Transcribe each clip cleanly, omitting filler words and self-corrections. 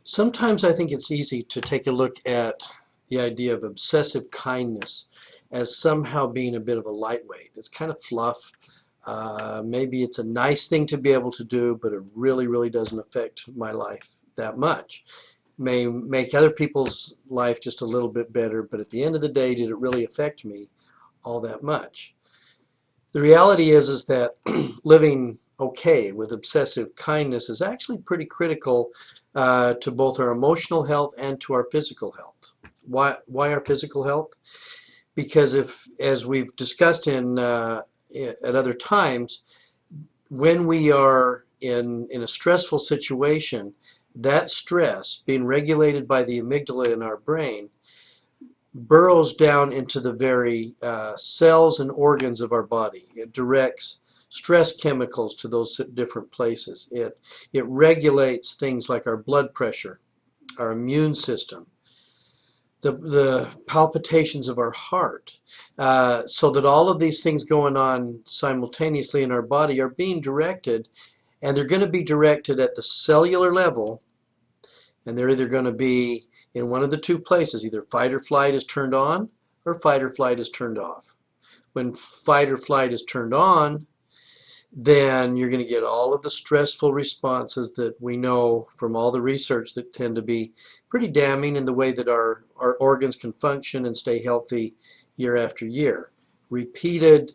Sometimes I think it's easy to take a look at the idea of obsessive kindness as somehow being a bit of a lightweight. It's kind of fluff. Maybe it's a nice thing to be able to do, but it really, really doesn't affect my life that much. May make other people's life just a little bit better, but at the end of the day, did it really affect me all that much? The reality is that living okay with obsessive kindness is actually pretty critical to both our emotional health and to our physical health. Why our physical health? Because if, as we've discussed at other times, when we are in a stressful situation, that stress being regulated by the amygdala in our brain burrows down into the very cells and organs of our body. It directs stress chemicals to those different places. It regulates things like our blood pressure, our immune system, the palpitations of our heart, so that all of these things going on simultaneously in our body are being directed, and they're going to be directed at the cellular level, and they're either going to be in one of the two places. Either fight or flight is turned on or fight or flight is turned off. When fight or flight is turned on, then you're going to get all of the stressful responses that we know from all the research that tend to be pretty damning in the way that our organs can function and stay healthy year after year. Repeated,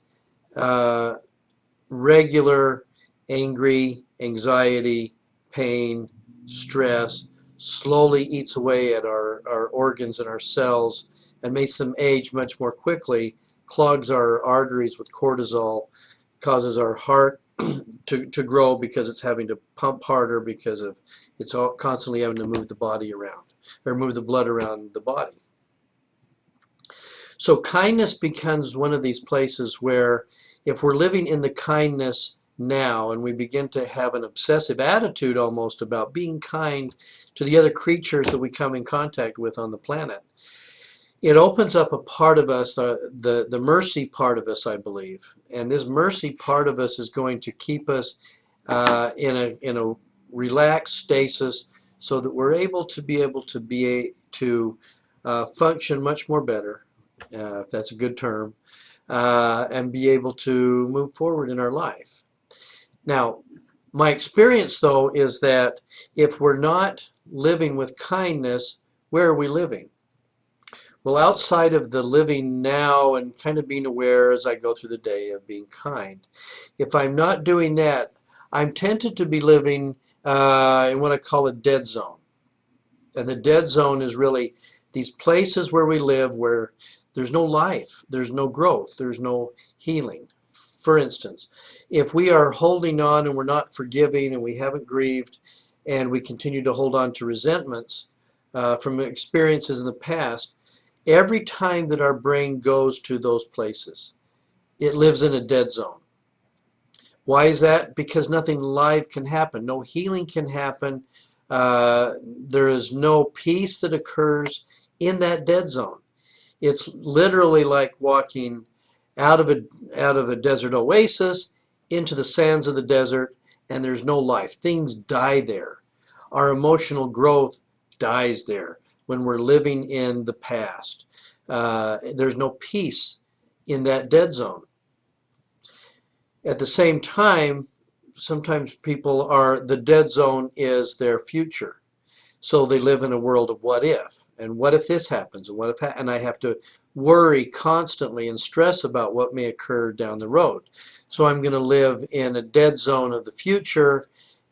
regular, angry, anxiety, pain, stress slowly eats away at our organs and our cells and makes them age much more quickly, clogs our arteries with cortisol, causes our heart to grow because it's having to pump harder because of it's all constantly having to move the body around or move the blood around the body. So kindness becomes one of these places where if we're living in the kindness now and we begin to have an obsessive attitude almost about being kind to the other creatures that we come in contact with on the planet, it opens up a part of us, the mercy part of us, I believe. And this mercy part of us is going to keep us in a relaxed stasis so that we're able to function much more better, if that's a good term, and be able to move forward in our life. Now, my experience, though, is that if we're not living with kindness, where are we living? Well, outside of the living now and kind of being aware as I go through the day of being kind, if I'm not doing that, I'm tempted to be living in what I call a dead zone. And the dead zone is really these places where we live where there's no life, there's no growth, there's no healing. For instance, if we are holding on and we're not forgiving and we haven't grieved and we continue to hold on to resentments from experiences in the past, every time that our brain goes to those places, it lives in a dead zone. Why is that? Because nothing live can happen. No healing can happen. There is no peace that occurs in that dead zone. It's literally like walking out of a desert oasis into the sands of the desert, and there's no life. Things die there. Our emotional growth dies there when we're living in the past. There's no peace in that dead zone. At the same time, sometimes the dead zone is their future. So they live in a world of what if, and what if this happens, and what if, and I have to worry constantly and stress about what may occur down the road. So I'm going to live in a dead zone of the future,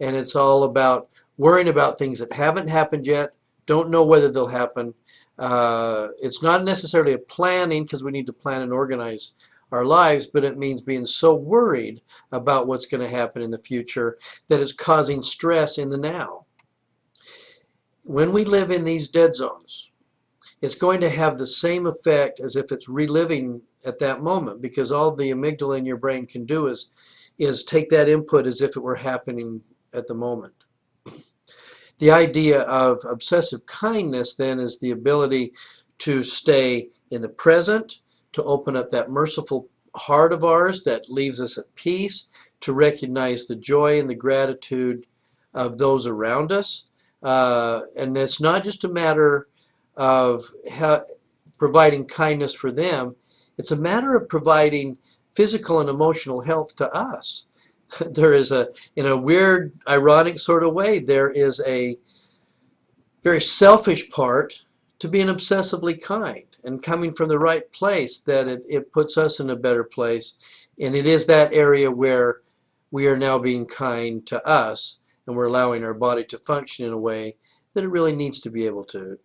and it's all about worrying about things that haven't happened yet, don't know whether they'll happen. It's not necessarily a planning, because we need to plan and organize our lives, but it means being so worried about what's going to happen in the future that it's causing stress in the now. When we live in these dead zones, it's going to have the same effect as if it's reliving at that moment, because all the amygdala in your brain can do is take that input as if it were happening at the moment. The idea of obsessive kindness then is the ability to stay in the present, to open up that merciful heart of ours that leaves us at peace, to recognize the joy and the gratitude of those around us, And it's not just a matter of providing kindness for them. It's a matter of providing physical and emotional health to us. There is in a weird, ironic sort of way, there is a very selfish part to being obsessively kind and coming from the right place, that it puts us in a better place. And it is that area where we are now being kind to us, and we're allowing our body to function in a way that it really needs to be able to